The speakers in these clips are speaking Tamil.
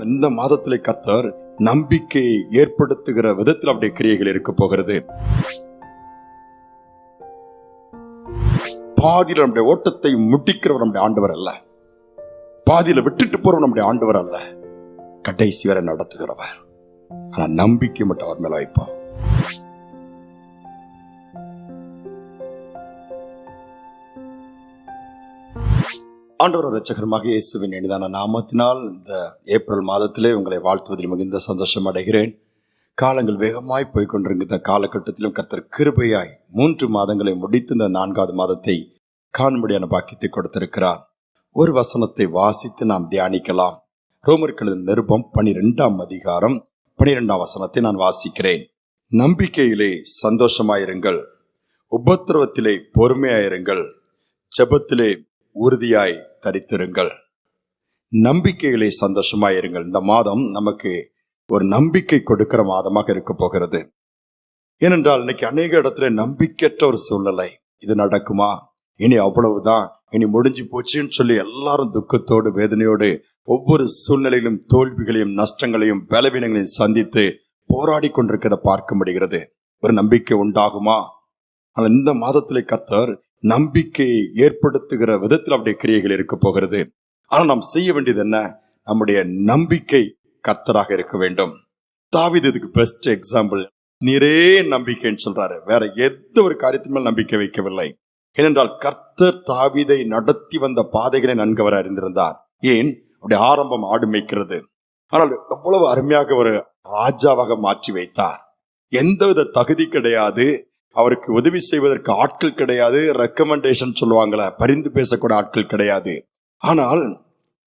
இந்த மாதத்திலே கர்த்தர் நம்பிக்கையை ஏற்படுத்துகிற விதத்தில் அவருடைய கிரியைகள் இருக்க போகிறது. பாதியில் நம்முடைய ஓட்டத்தை முடிக்கிறவர் நம்முடைய ஆண்டவர் அல்ல, பாதியில விட்டுட்டு போறவர் நம்முடைய ஆண்டவர் அல்ல, கடைசி வரை நடத்துகிறவர். ஆனா நம்பிக்கை மட்டும் அவர் மேல வைப்போம். ஆண்டவர் இரட்சகருமாக இயேசுவின் இனிதான நாமத்தினால் இந்த ஏப்ரல் மாதத்திலே உங்களை வாழ்த்துவதில் மிகுந்த சந்தோஷம் அடைகிறேன். காலங்கள் வேகமாய் போய்கொண்டிருக்கிற காலகட்டத்திலும் கர்த்தர் கிருபையாய் 3 மாதங்களை முடித்து இந்த 4வது மாதத்தை காணும்படியான பாக்கியத்தை கொடுத்திருக்கிறார். ஒரு வசனத்தை வாசித்து நாம் தியானிக்கலாம். ரோமருக்கு எழுதின நிருபம் 12ஆம் அதிகாரம் 12ஆம் வசனத்தை நான் வாசிக்கிறேன். நம்பிக்கையிலே சந்தோஷமாயிருங்கள், உபத்திரவத்திலே பொறுமையாயிருங்கள், ஜெபத்திலே உறுதியாய் தரித்திருங்கள். நம்பிக்கையிலே சந்தோஷமாயிருங்கள். இந்த மாதம் நமக்கு ஒரு நம்பிக்கை கொடுக்கிற மாதமாக இருக்க போகிறது. ஏனென்றால் இன்னைக்கு அநேக இடத்துல நம்பிக்கையற்ற ஒரு சூழ்நிலை. இது நடக்குமா, இனி அவ்வளவுதான், இனி முடிஞ்சு போச்சுன்னு சொல்லி எல்லாரும் துக்கத்தோடு வேதனையோடு ஒவ்வொரு சூழ்நிலையிலும் தோல்விகளையும் நஷ்டங்களையும் பலவீனங்களையும் சந்தித்து போராடி கொண்டிருக்கிறத பார்க்க முடிகிறது. ஒரு நம்பிக்கை உண்டாகுமா? ஆனால் இந்த மாதத்திலே கர்த்தர் நம்பிக்கையை ஏற்படுத்துகிற விதத்தில் அவருடைய கிரியைகள் இருக்க போகிறது. ஆனால் நாம் செய்ய வேண்டியது என்ன? நம்முடைய நம்பிக்கை கர்த்தராக இருக்க வேண்டும். தாவீது இதுக்கு பெஸ்ட் எக்ஸாம்பிள். நீரே நம்பிக்கைன்னு சொல்றாரு, வேற எந்த ஒரு காரியத்தின் மேல் நம்பிக்கை வைக்கவில்லை. ஏனென்றால் கர்த்தர் தாவீதை நடத்தி வந்த பாதைகளை நன்கு அவர் அறிந்திருந்தார். ஏன்? அவருடைய ஆரம்பம் ஆடு மேய்க்கிறது. ஆனால் எவ்வளவு அருமையாக ஒரு ராஜாவாக மாற்றி வைத்தார். எந்தவித தகுதி கிடையாது, அவருக்கு உதவி செய்வதற்கு ஆட்கள் கிடையாது, ரெக்கமெண்டேஷன் சொல்லுவாங்களே, பரிந்து பேசக்கூட ஆட்கள் கிடையாது. ஆனால்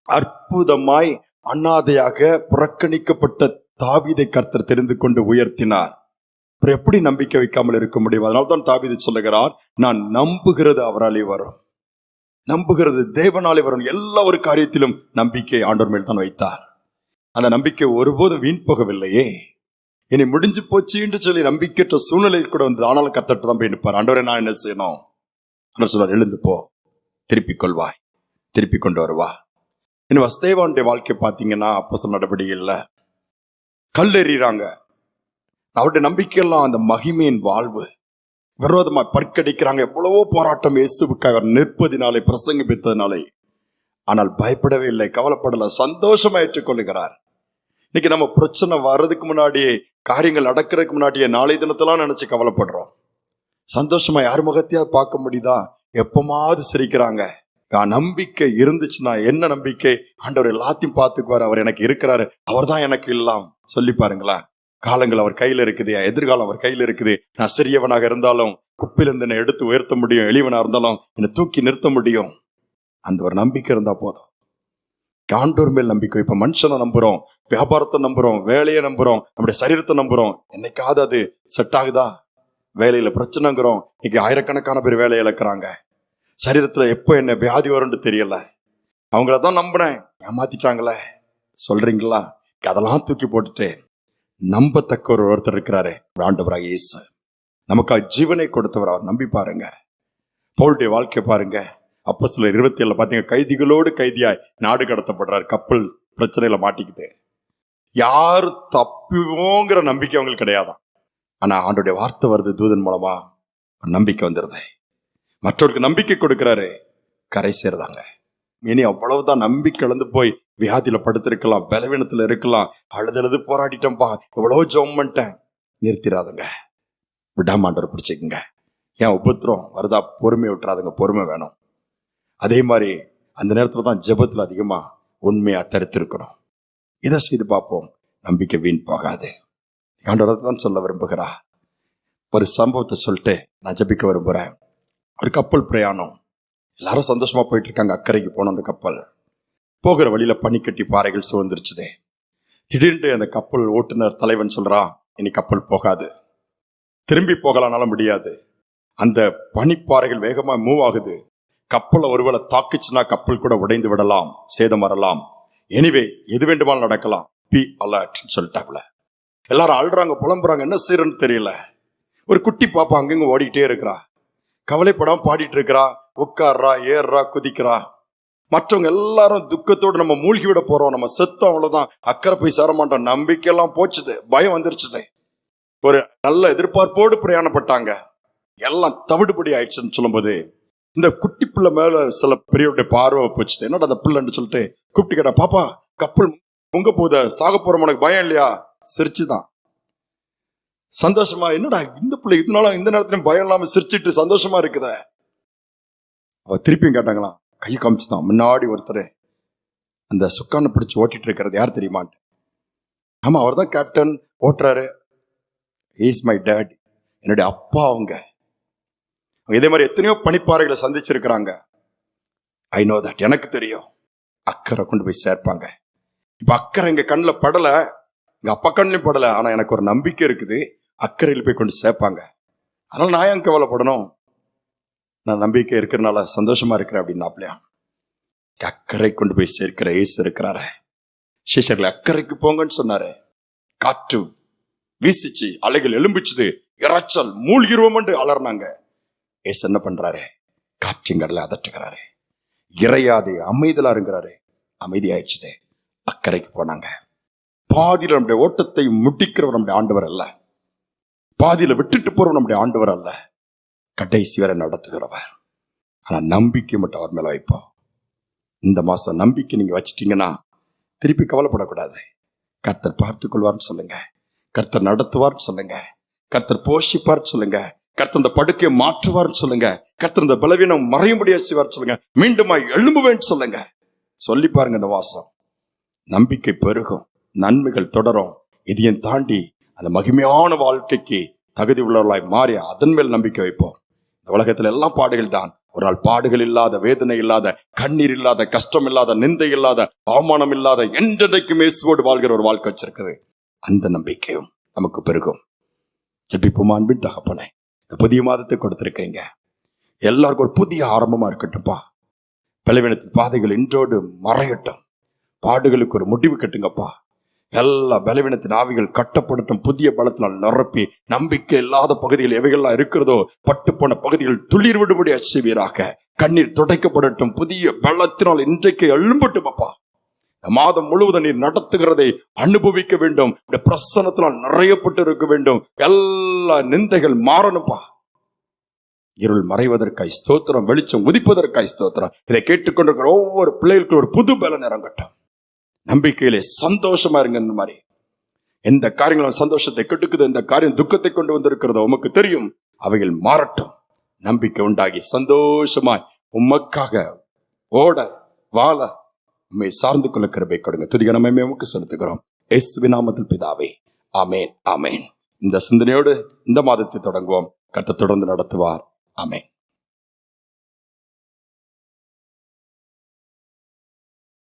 அற்புதமாய் அனாதையாக புறக்கணிக்கப்பட்ட தாவீதை கர்த்தர் தெரிந்து கொண்டு உயர்த்தினார். அப்புறம் எப்படி நம்பிக்கை வைக்காமல் இருக்க முடியும்? அதனால்தான் தாவீது சொல்லுகிறார், நான் நம்புகிறது அவராலே வரும், நம்புகிறது தேவனாலே வரும். எல்லா ஒரு காரியத்திலும் நம்பிக்கை ஆண்டவர் மேல் தான் வைத்தார். அந்த நம்பிக்கை ஒருபோதும் வீண் போகவில்லையே. இனி முடிஞ்சு போச்சு என்று சொல்லி நம்பிக்கையற்ற சூழ்நிலை கூட வந்து ஆனாலும் கர்த்தர்ட்ட தான் போய் நிற்பார். ஆண்டவரே நான் என்ன செய்யணும்? ஆண்டவர் சொல்றார், எழுந்து போ, திருப்பிக் கொள்வாய், திருப்பி கொண்டு வருவா. இன்னும் ஸ்தேவானுடைய வாழ்க்கை பார்த்தீங்கன்னா அப்போஸ்தலர் நடபடிகள்ல கல்லெறிறாங்க. அவருடைய நம்பிக்கையெல்லாம் அந்த மகிமையின் வாழ்வு. விரோதமா பற்கடிக்கிறாங்க, எவ்வளவோ போராட்டம் இயேசுவுக்காக நிற்பதினாலே, பிரசங்கிப்பதனாலே. ஆனால் பயப்படவே இல்லை, கவலைப்படல, சந்தோஷமா ஏற்றுக்கொள்ளுகிறார். இன்னைக்கு நம்ம பிரச்சனை வர்றதுக்கு முன்னாடியே, காரியங்கள் நடக்கிறதுக்கு முன்னாடியே நாளை தினத்தெல்லாம் நினைச்சு கவலைப்படுறோம். சந்தோஷமா யார் முகத்தையா பார்க்க முடியுதா? எப்பமாவது சிரிக்கிறாங்க. நம்பிக்கை இருந்துச்சுன்னா என்ன நம்பிக்கை? ஆண்டவர் எல்லாத்தையும் பார்த்துக்குவார், அவர் எனக்கு இருக்கிறாரு, அவர் தான் எனக்கு எல்லாம். சொல்லி பாருங்களேன். காலங்கள் அவர் கையில இருக்குது, எதிர்காலம் அவர் கையில இருக்குது. நான் சிறியவனாக இருந்தாலும் குப்பிலிருந்து என்னை எடுத்து உயர்த்த முடியும், எளிவனா இருந்தாலும் என்னை தூக்கி நிறுத்த முடியும். அந்த ஒரு நம்பிக்கை இருந்தா போதும். ஆண்டவர் மேல் நம்பிக்கை. இப்ப மனுஷனை நம்புறோம், வியாபாரத்தை நம்புறோம், வேலையை நம்புறோம், நம்முடைய சரீரத்தை நம்புறோம். என்னைக்காவது அது செட் ஆகுதா? வேலையில பிரச்சனைங்கிறோம். இன்னைக்கு ஆயிரக்கணக்கான பேர் வேலையை இழக்கிறாங்க. சரீரத்துல எப்போ என்ன வியாதி வரும்னு தெரியல. அவங்களதான் நம்பினேன், ஏமாத்திட்டாங்களே. சொல்றீங்களா? அதெல்லாம் தூக்கி போட்டுட்டு நம்பத்தக்க ஒருத்தர் இருக்கிறாரு, ஆண்டவராகிய இயேசு. நமக்கு ஜீவனை கொடுத்தவர். அவர் நம்பி பாருங்க. பவுலுடைய வாழ்க்கை பாருங்க. அப்போஸ்தலர் 27 பாத்தீங்க, கைதிகளோடு கைதியாய் நாடு கடத்தப்படுறாரு. கப்பல் பிரச்சனையில மாட்டிக்குது. யாரு தப்புவோங்கிற நம்பிக்கை அவங்களுக்கு கிடையாதான். ஆனா ஆண்டோடைய வார்த்தை வருது தூதன் மூலமா, நம்பிக்கை வந்துருது. மற்றவருக்கு நம்பிக்கை கொடுக்கிறாரு, கரை சேருதாங்க. இனி அவ்வளவுதான். நம்பிக்கை இழந்து போய் வியாதியில படுத்திருக்கலாம், பலவீனத்துல இருக்கலாம், அழுது போராடிட்டோம்பா, எவ்வளவு ஜெபம் பண்ணிட்டேன். நிறுத்திடாதுங்க, விடாமாண்டவர் பிடிச்சிக்குங்க. ஏன் உபத்திரம் வருதா? பொறுமை விட்டுறாதுங்க, பொறுமை வேணும். அதே மாதிரி அந்த நேரத்துல தான் ஜெபத்துல அதிகமா உண்மையா தரித்திருக்கணும். இதை செய்து பார்ப்போம், நம்பிக்கை வீண் போகாது. ஆண்டவர் தான் சொல்ல விரும்புகிறா. ஒரு சம்பவத்தை சொல்லிட்டு நான் ஜெபிக்க விரும்புறேன். ஒரு கப்பல் பிரயாணம், எல்லாரும் சந்தோஷமா போயிட்டு இருக்காங்க. அக்கறைக்கு போன அந்த கப்பல் போகிற வழியில பனிக்கட்டி பாறைகள் சூழ்ந்துருச்சுதே. திடீர்னு அந்த கப்பல் ஓட்டுநர் தலைவன் சொல்றான், இனி கப்பல் போகாது, திரும்பி போகலானாலும் முடியாது. அந்த பனிப்பாறைகள் வேகமா மூவ் ஆகுது. கப்பலை ஒருவேளை தாக்குச்சுன்னா கப்பல் கூட உடைந்து விடலாம், சேதம் வரலாம். எனிவே எது வேண்டுமானாலும் நடக்கலாம், பி அலர்ட் சொல்லிட்டாப்புல. எல்லாரும் அழுறாங்க, புலம்புறாங்க, என்ன செய்யறன்னு தெரியல. ஒரு குட்டி பாப்பா அங்கங்க ஓடிக்கிட்டே இருக்கிறா, கவலைப்படாம பாடிட்டு இருக்கிறா, உட்கார்றா, ஏறுறா, குதிக்கிறா. மற்றவங்க எல்லாரும் துக்கத்தோடு நம்ம மூழ்கி விட போறோம், நம்ம செத்தோம், அவ்வளவுதான், அக்கறை போய் சேர மாட்டோம், நம்பிக்கையெல்லாம் போச்சுது, பயம் வந்துருச்சுது. ஒரு நல்ல எதிர்பார்ப்போடு பிரயாணப்பட்டாங்க, எல்லாம் தவிடுபடி ஆயிடுச்சுன்னு சொல்லும்போது இந்த குட்டி பிள்ளை மேல சில பெரியவருடைய பார்வை போச்சுது. என்னடா அந்த பிள்ளைன்னு சொல்லிட்டு கூப்பிட்டு கேட்டா, பாப்பா கப்பல் முங்க போத, சாக போற உனக்கு பயம் இல்லையா? சிரிச்சுதான் சந்தோஷமா, என்னடா இந்த பிள்ளை இதனால இந்த நேரத்திலும் பயம் இல்லாம சிரிச்சிட்டு சந்தோஷமா இருக்குத. அவ திருப்பியும் கேட்டாங்களாம், கை காமிச்சுதான். முன்னாடி ஒருத்தர் அந்த சுக்கானை பிடிச்சு ஓட்டிட்டு இருக்கிறது யார் தெரியுமான்ட்டு. ஆமா, அவர் தான் கேப்டன், ஓட்டுறாரு. இஸ் மை டேட், என்னுடைய அப்பா. அவங்க இதே மாதிரி எத்தனையோ பனிப்பாறைகளை சந்திச்சிருக்கிறாங்க. ஐ நோ தட், எனக்கு தெரியும். அக்கறை கொண்டு போய் சேர்ப்பாங்க. இப்ப அக்கறை எங்க கண்ணில் படல, எங்க அப்பா கண்ணிலும் படல, ஆனா எனக்கு ஒரு நம்பிக்கை இருக்குது, அக்கறையில் போய் கொண்டு சேர்ப்பாங்க. அதனால நான் ஏன் கவலைப்படணும்? நான் நம்பிக்கை இருக்கிறனால சந்தோஷமா இருக்கிறேன் அப்படின்னாப்லையா. அக்கறை கொண்டு போய் சேர்க்கிற இயேசு இருக்கிறாரு. சிஷ்யர்களை அக்கறைக்கு போங்கன்னு சொன்னாரு. காற்று வீசிச்சு, அலைகள் எழும்பிச்சுது, இறைச்சல், மூழ்கிருவோம் என்று அலர்னாங்க. இயேசு என்ன பண்றாரு? காற்றின் கடலை அதட்டுகிறாரு. இறையாதே, அமைதலா இருக்கிறாரு. அமைதியாயிடுச்சுது. அக்கறைக்கு போனாங்க. பாதியில நம்முடைய ஓட்டத்தை முடிக்கிறவர் நம்முடைய ஆண்டவர் அல்ல, பாதியில விட்டுட்டு போறவர் நம்முடைய ஆண்டவர் அல்ல, கடைசி வரை நடத்துகிறவர். ஆனா நம்பிக்கை மட்டும் அவர் மேல வைப்போம். இந்த மாசம் நம்பிக்கை நீங்க வச்சிட்டீங்கன்னா திருப்பி கவலைப்படக்கூடாது. கர்த்தர் பார்த்துக் கொள்வார்னு சொல்லுங்க, கர்த்தர் நடத்துவார்னு சொல்லுங்க, கர்த்தர் போஷிப்பார்னு சொல்லுங்க, கர்த்தர் இந்த படுக்கையை மாற்றுவார்னு சொல்லுங்க, கர்த்தர் இந்த பலவீனம் மறையும்படியா செய்வார் சொல்லுங்க, மீண்டுமாய் எழும்புவேன்னு சொல்லுங்க. சொல்லி பாருங்க. இந்த மாசம் நம்பிக்கை பெருகும், நன்மைகள் தொடரும். இதையும் தாண்டி அந்த மகிமையான வாழ்க்கைக்கு தகுதி உள்ளவர்களாய் மாறி அதன் மேல் நம்பிக்கை வைப்போம். இந்த உலகத்துல எல்லாம் பாடுகள் தான். ஒரு நாள் பாடுகள் இல்லாத, வேதனை இல்லாத, கண்ணீர் இல்லாத, கஷ்டம் இல்லாத, நிந்தை இல்லாத, அவமானம் இல்லாத, என்றைக்கும் இயேசுவோடு வாழ்கிற ஒரு வாழ்க்கை வச்சிருக்குது. அந்த நம்பிக்கையும் நமக்கு பெருகும். ஜெபிப்போம். அன்பின் தகப்பனே, இந்த புதிய மாதத்தை கொடுத்திருக்கிறீங்க, எல்லாருக்கும் ஒரு புதிய ஆரம்பமா இருக்கட்டும்பா. பலவீனத்தின் பாதைகள் இன்றோடு மறையட்டும், பாடுகளுக்கு ஒரு முடிவு கட்டுங்கப்பா. எல்லா பலவீனத்தின் ஆவிகள் கட்டப்படட்டும், புதிய பலத்தினால் நிரப்பி நம்பிக்கை இல்லாத பகுதிகள் எவைகள்லாம் இருக்கிறதோ பட்டுப்போன பகுதிகள் துளிர் விடுபடி செய்வீராக. கண்ணீர் துடைக்கப்படட்டும், புதிய பலத்தினால் இன்றைக்கு எழும்பட்டும் அப்பா. மாதம் முழுவதும் நீர் நடத்துகிறதை அனுபவிக்க வேண்டும், பிரசன்னத்தினால் நிறையப்பட்டு இருக்க வேண்டும். எல்லா நிந்தைகள் மாறணும்பா. இருள் மறைவதற்காய் ஸ்தோத்திரம், வெளிச்சம் உதிப்பதற்காய் ஸ்தோத்திரம். இதை கேட்டுக்கொண்டிருக்கிற ஒவ்வொரு பிள்ளைகளுக்கும் ஒரு புது பலன் இறங்கட்டும். நம்பிக்கையிலே சந்தோஷமா இருங்க. இந்த மாதிரி எந்த காரியங்களும் சந்தோஷத்தை கெடுக்குது, இந்த காரியம் துக்கத்தை கொண்டு வந்திருக்கிறதோ உமக்கு தெரியும், அவைகள் மாறட்டும். நம்பிக்கை உண்டாகி சந்தோஷமாய் உமக்காக ஓட வாழ உம்மை சார்ந்து கொள்ள கிருபை கொடுங்க. துதிகனமே உமக்கு செலுத்துகிறோம் இயேசுவின் நாமத்தில் பிதாவே, ஆமேன், ஆமேன். இந்த சிந்தனையோடு இந்த மாதத்தை தொடங்குவோம். கர்த்தர் தொடர்ந்து நடத்துவார். ஆமேன்.